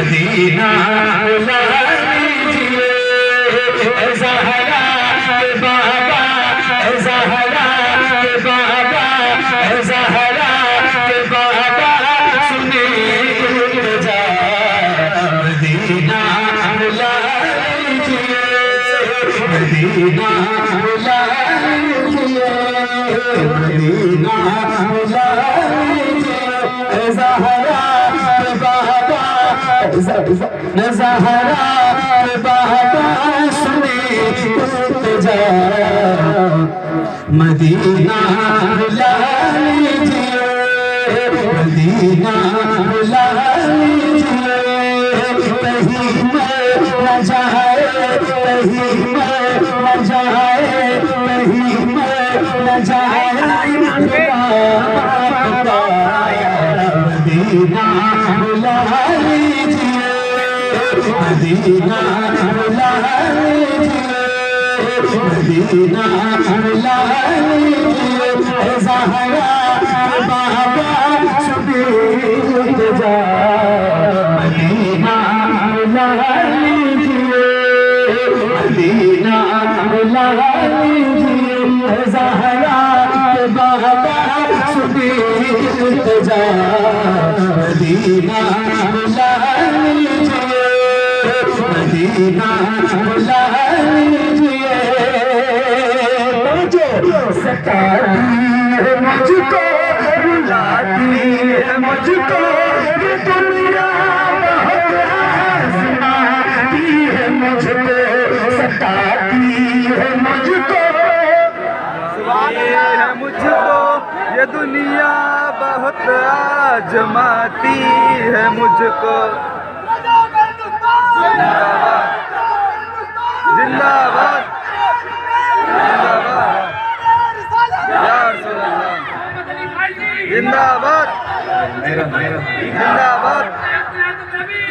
Medina बुला लीजिए ज़हरा के बाबा, ज़हरा के बाबा, ज़हरा के बाबा सुने जा मदीना बुला लीजिए, मदीना बुला लीजिए, मदीना बुला लीजिए ज़हरा के बाबा, ज़हरा के बाबा सुने जा मदीना बुला लीजिए, मदीना बुला लीजिए। कहीं मैं न जाए, कहीं मैं न जाए, कहीं मैं न जाए मदीना बुला लीजिए, मदीना बुला लीजिए, मदीना बुला लीजिए ज़हरा के बाबा सुने जा मदीना बुला लीजिए, मदीना बुला लीजिए ज़हरा के बाबा सुने जा मदीना बुला लीजिए, मदीना बुला लीजिए। सताती है मुझको, रुलाती है मुझको ये दुनिया, बहुत आज़माती है मुझको, सताती है मुझको, है मुझको ये दुनिया, बहुत आजमाती है मुझको। जिंदाबाद जिंदाबाद जिंदाबाद जिंदाबाद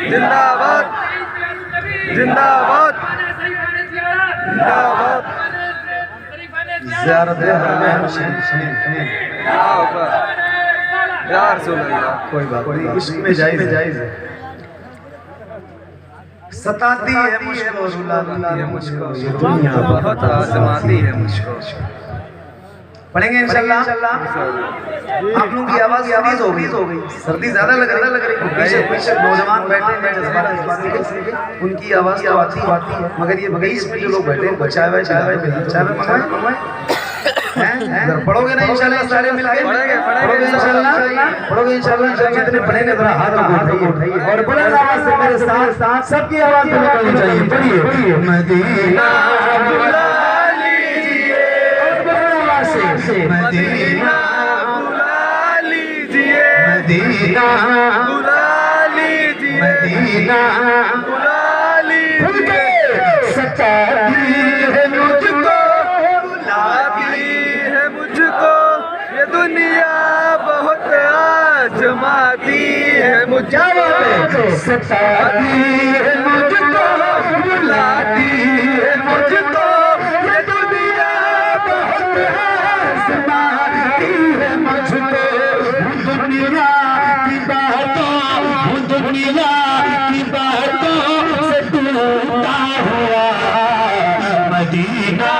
जिंदाबाद जिंदाबाद जिंदाबाद ज़ियारत यार कोई बात नहीं, इसमें जायज़ है। सताती है मुझको, रुलाती है मुझको ये दुनिया, बहुत आज़माती है मुझको। पढ़ेंगे इंशाल्लाह। आप लोगों की आवाज़ तेज हो गई, सर्दी ज़्यादा लग रही है। पीछे नौजवान बैठे हैं उनकी आवाज़ तो आती है, मगर ये 20 में जो लोग बैठे हैं चाय पढ़ोगे ना इंशाल्लाह, सारे मिलके पढ़ोगे इंशाल्लाह। जितने पढ़ेंगे थोड़ा हाथ उठाइए और बड़े आवाज़ से मेरे साथ सबकी आवाज़ निकलनी चाहिए। पढ़िए मदीना बुला लीजिए, मदीना बुला लीजिए, मदीना बुला लीजिए, मदीना बुला लीजिए। सताती है मुझको, बुलाती है मुझको ये दुनिया, बहुत आजमाती है मुझको। सताती है मुझको, बुलाती है मुझको ये दुनिया, बहुत आज़माती है मुझको। दुनिया की बातों, दुनिया की बातों से टूटा हुआ मदीना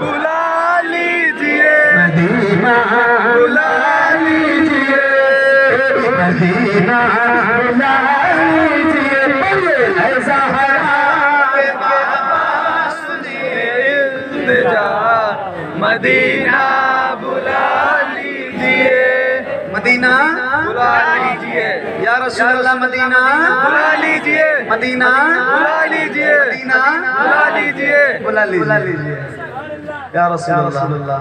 बुला लीजिए, मदीना बुला लीजिए, मदीना बुला लीजिए। ज़हरा के बाबा सुने इल्तिजा, मदीना बुला लीजिए, मदीना बुला लीजिए या रसूल अल्लाह, मदीना बुला लीजिए, मदीना बुला लीजिए, मदीना बुला लीजिए, बुला लीजिए या रसूल अल्लाह।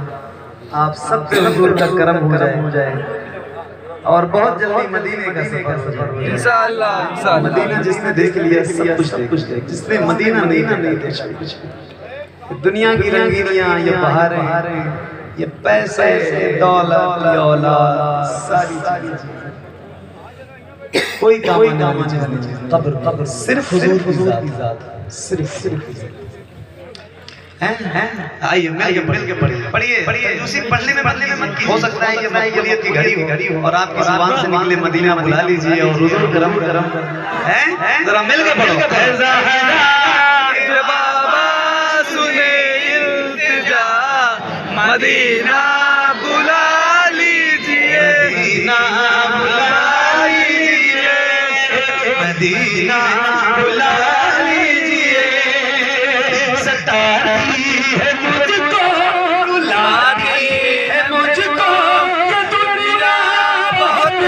आप सब पे हुजूर का करम हो जाए और बहुत जल्दी मदीने का सफर हो जाए इंशाअल्लाह। मदीना जिसने देख लिया सब कुछ देख, जिसने मदीना नहीं देखा कुछ। दुनिया की रंगीनियां, ये बहारें, ये पैसे, दौलत, ये औलाद, सारी चीजें कोई काम नहीं। कब्र सिर्फ हुजूर की जात, सिर्फ आइए मिल के पढ़िए उसी पढ़ने में हो सकता है ये मकबूलियत की घड़ी हो और आपकी जुबान से निकले मदीना बुला लीजिए और हुजूर करम हैं जरा मिल के पढ़ो। बाबा सुने इल्तिजा मदीना बुला लीजिए, मदीना बुला लीजिए, मदीना बुला लीजिए, सताती है मुझको, रुलाती है मुझको, ये दुनिया बहुत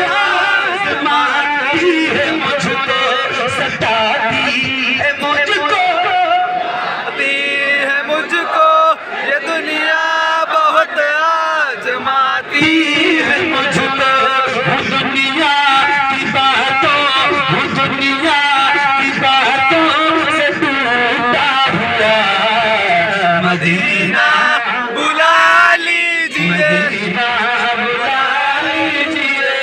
आज़माती है मुझको, सताती है मुझको, है मुझको ये दुनिया बहुत आजमाती है मुझको, दुनिया की बातों से टूटा हुआ मदीना बुला लीजिए, मदीना बुला लीजिए,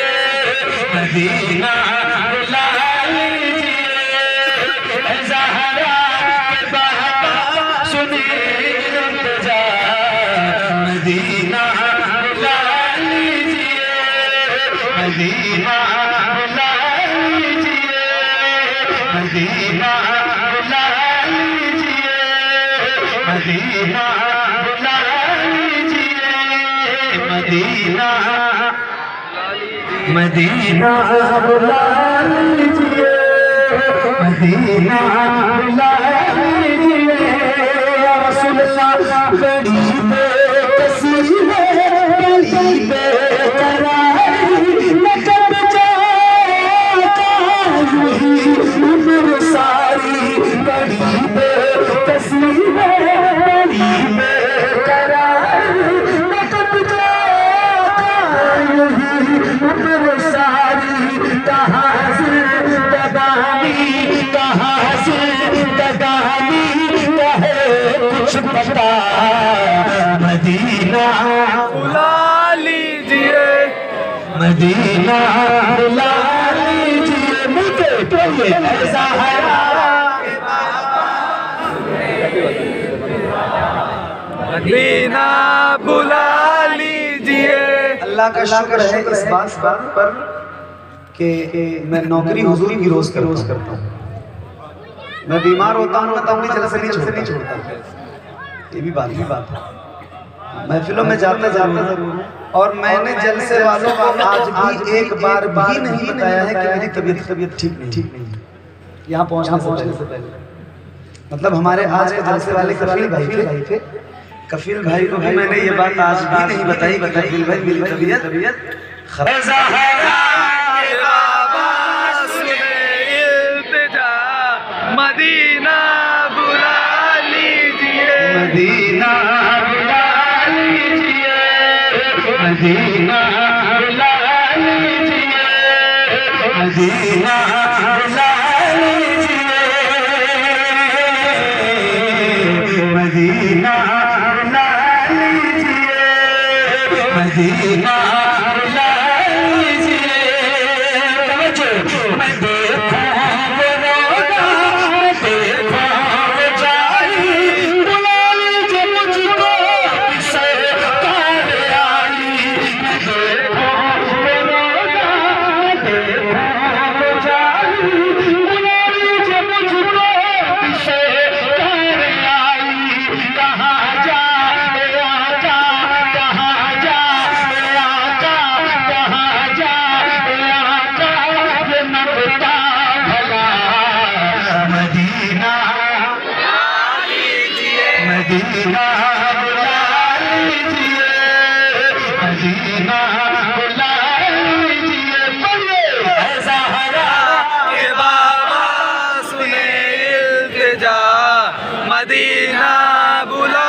मदीना बुला लीजिए, ज़हरा के बाबा सुनिए इल्तिजा, मदीना बुला लीजिए, मदीना बुला लीजिए, मदीना बुला लीजिए, मदीना बुला लीजिए, मदीना मदीना बुला लीजिए, मदीना बुला लीजिए, या रसूल अल्लाह बड़ी बेकसी है, बड़ी बेकरारी, मैं कब जाता यूं उम्र सारी, बड़ी बेकसी है, बड़ी बेकरारी, मैं कब जाता यूं उम्र सारी, कहाँ से दगानी कहे कुछ पता, मदीना बुला लीजिए, मदीना बुला लीजिए, मुझे कहिए ऐसा है मदीना बुला लीजिए। अल्लाह का शुक्र है इस बात पर कि मैं नौकरी हुजूर की रोज करता हूँ। मैं बीमार होता हूँ मैं तो अपनी जलसे नहीं छोड़ता, ये भी बात है। महफिलों में जाता जरूर हूँ और मैंने जलसे वालों को आज भी एक बार भी नहीं बताया है कि मेरी तबीयत ठीक नहीं है यहाँ पहुँचने से पहले। मतलब हमारे आज के जलसे वाले कफील भाई थे, कफील भाई को भी मैंने ये बात आज भी नहीं बताई कफील भाई मेरी तबीयत मदीना बुला लीजिए, मदीना बुला लीजिए, मदीना बुला लीजिए, मदीना बुला लीजिए, मदीना बुला लीजिए, मदीना बुला लीजिए, मैं देखूं मदीना बुला लीजिए, मदीना बुला लीजिए, ज़हरा के बाबा सुने इल्तिजा मदीना बुला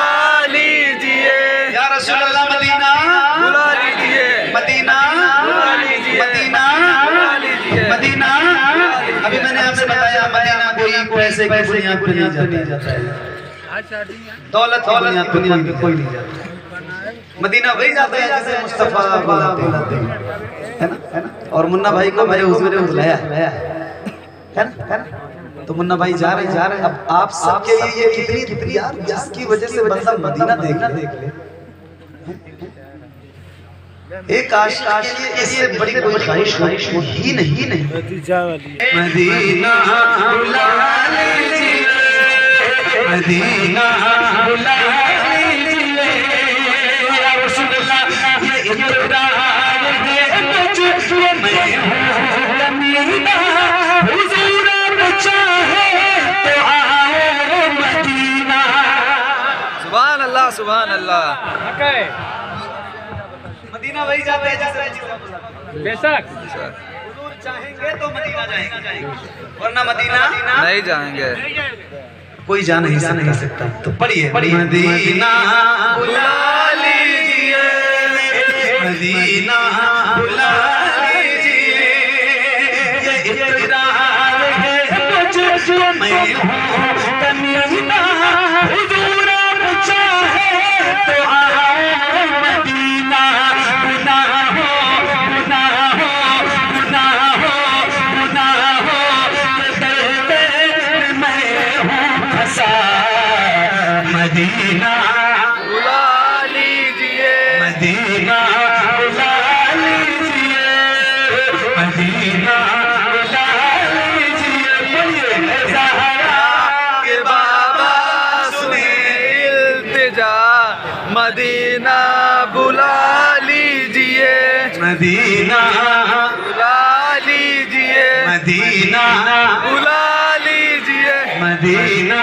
लीजिए, या रसूल अल्लाह मदीना बुला लीजिए, मदीना बुला लीजिए, मदीना बुला लीजिए, मदीना। अभी मैंने आपसे बताया मदीना कोई पैसे की बुनियाद पर नहीं जाता है, दौलत दुनिया पे कोई नहीं जाता। मदीना वही जाता है जिसे मुस्तफा बुलाते हैं, है ना। और मुन्ना भाई को मेरे हुजूर ने बुलाया है ना। तो मुन्ना भाई जा रहे हैं। अब आप सबके लिए ये कितनी यार, जिसकी वजह से बंदा मदीना देख ले। एक आशिक के लिए इससे बड़ी कोई ख्वाहिश ही नहीं। मदीना बुला लीजिए, मदीना बुला लीजिए या रसूल अल्लाह, ये इकरार है मुझे मैं हूं मदीना, हुजूर चाहे तो आओ मदीना। सुभान अल्लाह, सुभान अल्लाह। मदीना वही जाते हैं जैसे बेशक हुजूर चाहेंगे तो मदीना जाएंगे, वरना मदीना नहीं जाएंगे। कोई जा नहीं सकता। तो पढ़िए मदीना बुला लीजिए, मदीना बुला लीजिए, ये इकरार है मुझे मैं हूं मदीना, हुजूर चाहे तो आओ मदीना। मदीना बुला लीजिए, मदीना बुला लीजिए, मदीना बुला लीजिए, बोलिए ज़हरा के बाबा सुने इल्तिजा, मदीना बुला लीजिए, मदीना बुला लीजिए, मदीना बुला लीजिए, मदीना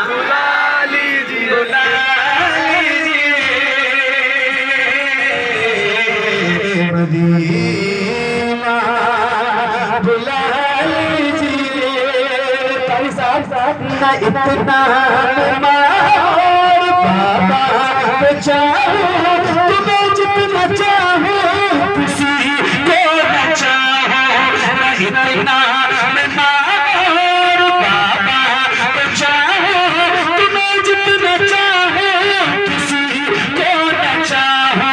बुला लीजिए, बुला लीजिए, मदीना बुला लीजिए। पैसा इतना बाबा चाहो तुम्हें जितना चाहो किसी को न चाहो, इतना बाबा चाहो तुम्हें जितना चाहो किसी को न चाहो।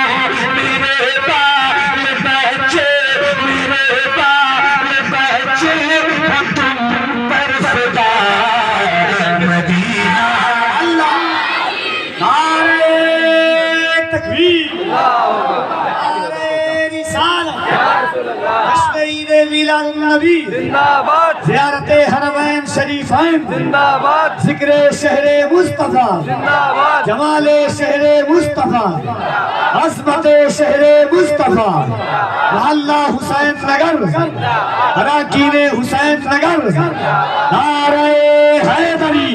मेरे बाल बच्चे, मेरे बाल बच्चे हम तुम पर फिदा। मदीना अल्लाह नारे तकबीर, नारे रिसालत, तस्वीर मिलाद नबी, जिंदाबाद, ज़ियारत हरमैन शरीफैन, जिंदाबाद, जिक्र शहरे मुस्तफा, जिंदाबाद, जमाले शहरे मुस्तफा, अज़मत शहरे मुस्तफा, मोहल्ला हुसैन नगर, अराकीन हुसैन नगर। नारे हैदरी,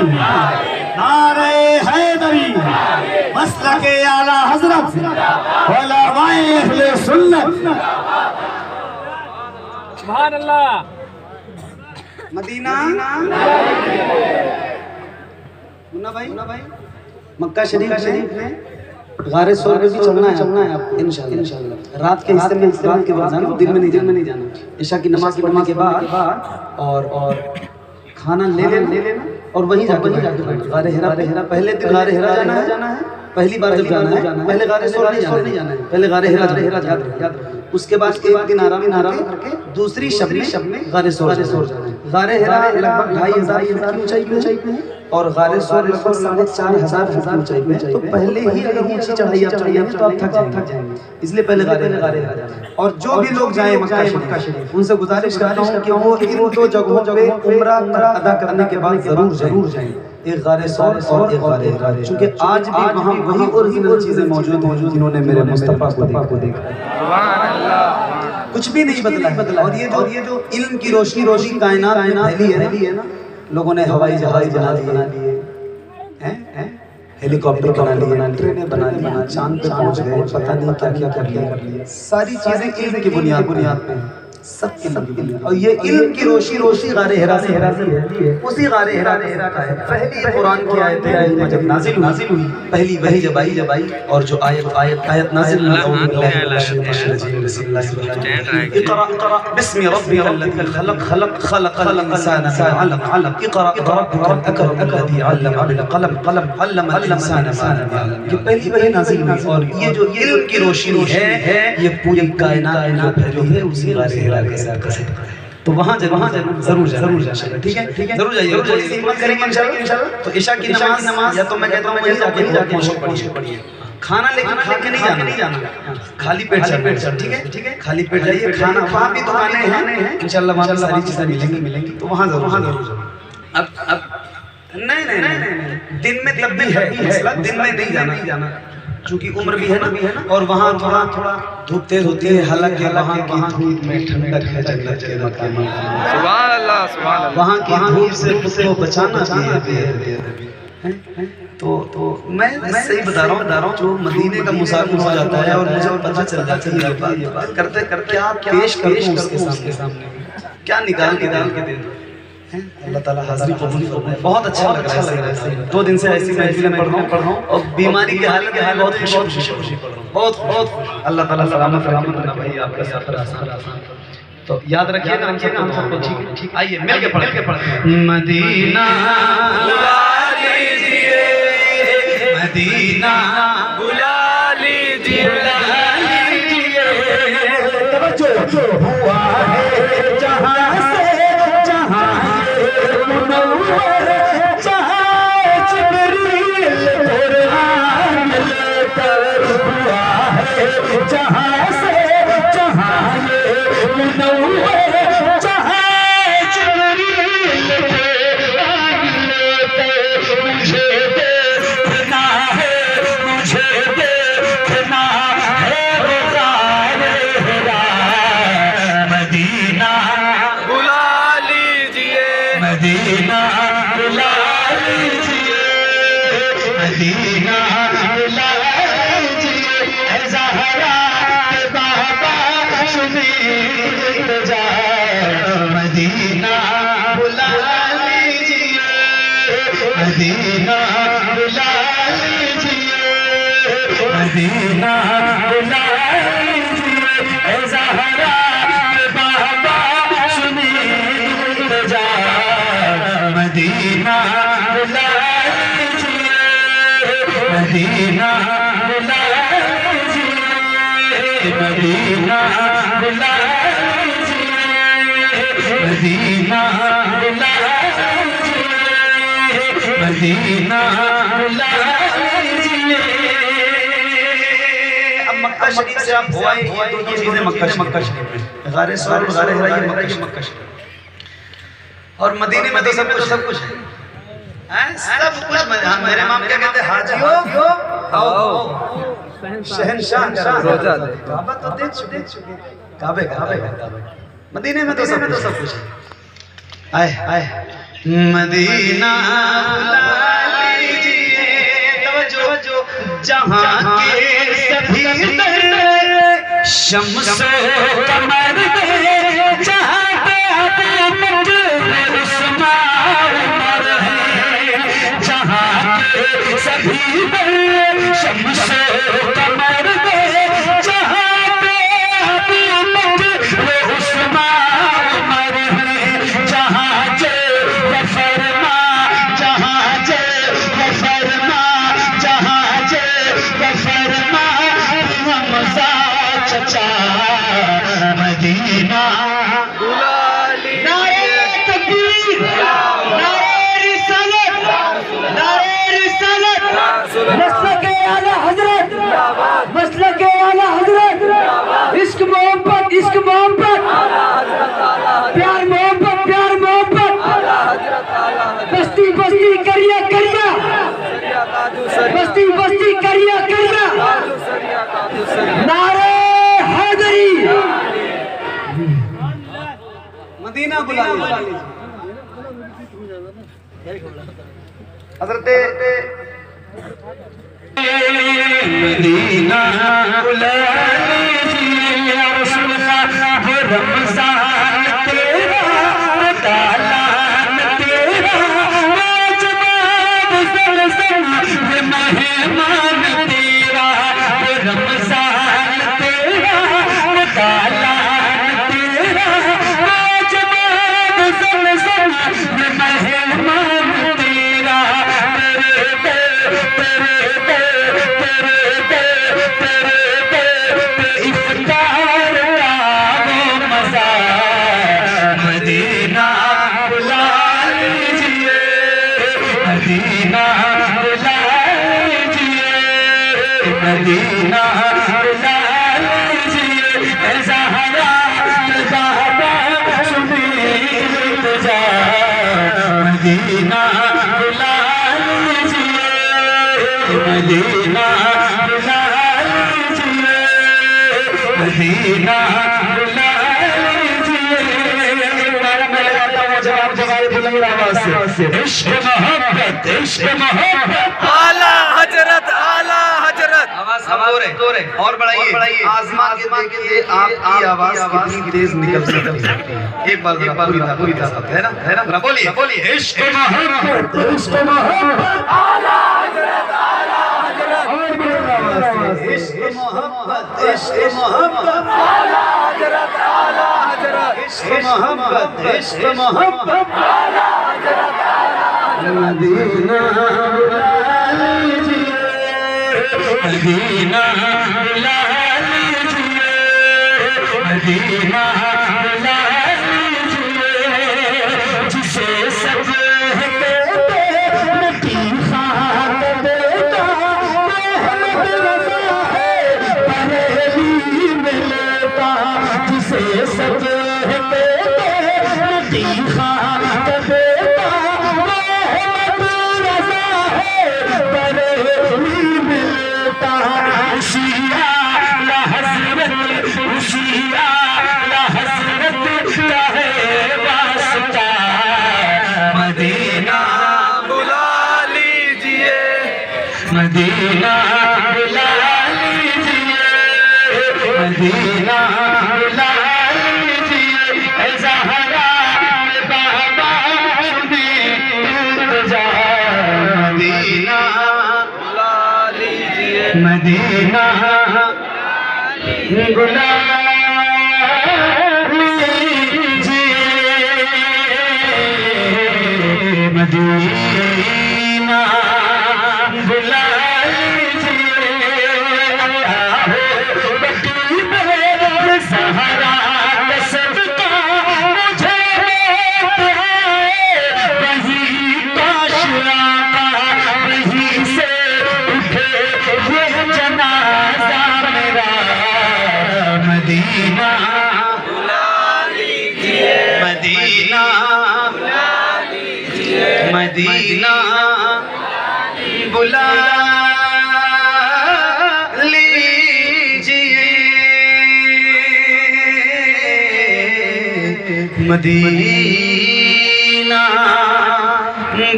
नारे हैदरी, मसलके आला हजरत, उलमाए अहले सुन्नत। सुभान अल्लाह। मदीना मुन्ना भाई मक्का शरीफ में गारे सोर पे भी चलना है आपको इंशाल्लाह। रात के हिस्से में रात के बाद जाना, दिन में नहीं जाना। ईशा की नमाज पढ़ने के बाद और खाना ले लेना और वहीं जाके गारे हिरा। पहले दिन गारे हिरा जाना है, पहली बार जब जाना है पहले गारे सोर नहीं जाना है, पहले गारे हिरा याद रखो। उसके बाद एक दिन आराम करके दूसरी शब में गारे सोर जाना है। गारे हिरा लगभग 2500 की ऊंचाई पे है और गारे सोर लगभग 4500 की ऊंचाई पे है। तो पहले ही अगर ऊंची चढ़ाई आप चढ़ेंगे तो आप थक जाएंगे, इसलिए पहले गारे हिरा जाना है। और जो भी लोग जाए मक्का शरीफ उनसे गुजारिश करता हूँ कि वो इन दो जगहों पे उम्रा अदा करने के बाद जरूर जाएं, एक गारे सोर और एक गारे हिरा, क्योंकि आज भी वहाँ वही ओरिजिनल चीजें मौजूद जिन्होंने मेरे मुस्तफा को देखा। कुछ भी नहीं बदला। और ये जो इल्म की रोशनी कायनात में फैली है ना, लोगों ने हवाई जहाज बना लिए हैं, हेलीकॉप्टर बना लिए, ट्रेनें बना ली, चांद पे पहुंच गए, पता नहीं क्या कर लिया। सारी चीजें इल्म की बुनियाद पे हैं, सब इल्म। और ये इल्म की रोशनी गारे हिरा से है, उसी गारे हिरा का है। पहली कुरान की आयत जब नाजिल हुई, पहली वही जब आई और जो आयत नाजिल हुई, इक़रा बिस्मि रब्बिकल्लज़ी खलक़ खलक़ल इंसाना मिन अलक़, इक़रा रब्बुकल अकरम अल्लज़ी अल्लम बिल क़लम अल्लमल इंसाना मा लम यअलम। ये पहली वही नाजिल हुई और ये जो इल्म की रोशनी है ये पूरी कायनात में फैली है, उसी गारे हिरा के साथ। तो वहाँ जरूर जाना, ठीक है जरूर जाइए, थोड़ी सी हिम्मत करेंगे इंशाल्लाह। तो इशा की नमाज या तो मैं कहता हूँ वहीं जाके पढ़िए, खाना लेकिन खा के नहीं जाना, खाली पेट चल, ठीक है खाली पेट जाइए। खाना वहाँ भी दुकानें हैं इंशाल्लाह, वहाँ सारी चीजें मिलेंगी, तो वहाँ जरूर। अब नहीं दिन में तब भी है मसला, दिन में नहीं जाना क्योंकि उम्र भी है ना, और वहाँ थोड़ा धूप तेज होती है, हालांकि वहाँ की धूप में ठंडक है जन्नत के मकान में। सुभान अल्लाह, सुभान अल्लाह। वहाँ की धूप से खुद को बचाना चाहिए। तो मैं सही बता रहा हूँ, जो मदीने का मुसाफिर हो जाता है और मुझे पता चल जाता है ये बात करते क्या पेश करूँ उसके सामने, क्या निकाल के दे दूँ। अल्लाह ताला हाज़िरी कबूल फरमाए। बहुत अच्छा लग रहा है, 2 दिन से ऐसी महफिलें पढ़ रहा हूँ और बीमारी के हालत में बहुत खुशी पढ़ रहा हूँ, बहुत अल्लाह ताला सलामत रखना भाई, आपका सफर आसान। तो याद रखिए ना हम सबको, ठीक है। आइए मिल के पढ़ते मदीना बुला लीजिए, मदीना बुला लीजिए, जो हुआ है जहाँ से मदीना बुला लीजिए, मदीना बुला लीजिए, ज़हरा बाबा सुनी जा, मदीना बुला लीजिए, मदीना बुला लीजिए, मदीना बुला लीजिए, ज़हरा बाबा सुनी जा, मदीना बुला लीजिए, मदीना बुला लीजिए, मदीना बुला लीजिए, मदीना बुला लीजिए, मदीना बुला लीजिए। अब मक्का शरीफ से आप हुआ ये 2 चीजें मक्का शरीफ में, गारे सौर और गारे हिरा, ये मक्का शरीफ। और मदीने में तो सब कुछ है, सब कुछ। मेरे इमाम क्या कहते हैं, हाजियो आओ शहंशाह रोजा दे। काबा तो देख चुके, काबे मदीने में तो सब कुछ है। आए मदीना बुला लीजिए, तवज्जो जहां के सभी दर शम्स कमर में, जहां पे अबूबकर सभी पर शम्स कमर में, जहाँ पे अबूबकर उस्मान उमर है, जहाँ जे वो फरमा, जहाँ जे वो फरमा, जहाँ जे वो फरमा, हमजा चचा मदीना बुला लीजिए। नारे तकबीर, नारे रिसालत, नारे रिसालत, मसलके आला हजरत, मसलके आला हजरत, इश्क मोहब्बत, इश्क मोहब्बत, प्यार मोहब्बत, प्यार मोहब्बत, बस्ती बस्ती करिया करिया, बस्ती बस्ती करिया करिया, नारे हैदरी, मदीना बुला लीजिए। हज़रत मदीना बुला लीजिए या रसूल अल्लाह, वो रमज़ान तेरा, रमज़ान तेरा, जवाब ज़मज़म ये मेहमान तेरा, वो रमज़ान तेरा, रमज़ान तेरा, जवाब ज़मज़म ये मेहमान तेरा, इफ्तार का वो मज़ा मदीना बुला लीजिए, मदीना बुला लीजिए, मदीना बुला लीजिए। मैं लगाता हूँ जवाब बुलंद आवाज से, इश्क मोहब्बत, इश्क मोहब्बत। आला हजरत, आला हजरत। आवाज और बढ़ाइए, आसमान के देखिए आपकी आवाज कितनी तेज निकल सकती है। एक बार पूरी था है ना बोलिए इश्क मोहब्बत, इश्क मोहब्बत। आला हजरत, आला हजरत। और बुलंद आवाज से, इश्क मोहब्बत, इश्क मोहब्बत, आला हजरत, आला हजरत। इश्क मोहब्बत, इश्क मोहब्बत। आला हजरत, आला हजरत। मदीना बुला लीजिए, मदीना बुला लीजिए, मदीना बुला लीजिए। जिसे सब कहते नबी खाक बेटा, मोहम्मद रज़ा है बरेली में लेता। जिसे सब कहते नबी खाक बेटा, मोहम्मद रज़ा है बरेली में लेता। उसी आला हज़रत, उसी आला हज़रत का है वास्ता। मदीना बुला लीजिए, मदीना बुला लीजिए, मदीना बुला लीजिए। ऐ ज़हरा बाबा ने तुझा, मदीना बुला लीजिए, मदीना बुला लीजिए, मदीना बुला लीजिए। बटी मेरे सहारा सबका मुझे वही काशरा, वही से उठे ये जनाजा मेरा। मदीना बुला लीजिए, मदीना मदीना बुला लीजिए, मदीना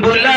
बुला